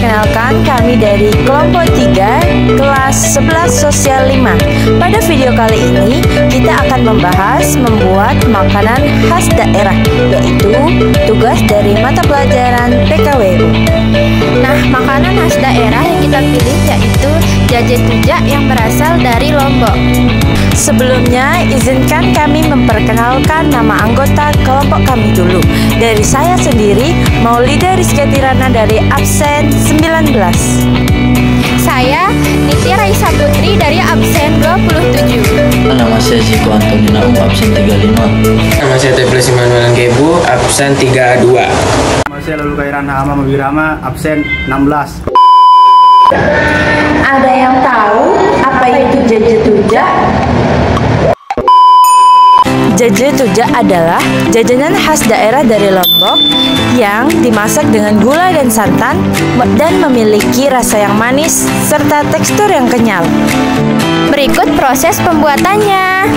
Perkenalkan, kami dari kelompok 3 kelas 11 sosial 5. Pada video kali ini kita akan membahas membuat makanan khas daerah, yaitu tugas dari mata pelajaran PKWU. Nah, makanan khas daerah yang kita pilih yaitu jaje tujak yang berasal dari Lombok. Sebelumnya, izinkan kami memperkenalkan nama anggota kelompok kami dulu. Dari saya sendiri, Maulida Rizky Tirana dari absen 19. Saya Nitya Raisa Putri dari absen 27. Nama saya Ziko Antonina absen 35. Nama saya Tefles Immanuel Gebu absen 32. Nama saya Lalu Kairan Hama Mabirama absen 16. Ada yang tahu apa itu jaje tujak? Jaje tujak adalah jajanan khas daerah dari Lombok yang dimasak dengan gula dan santan dan memiliki rasa yang manis serta tekstur yang kenyal. Berikut proses pembuatannya.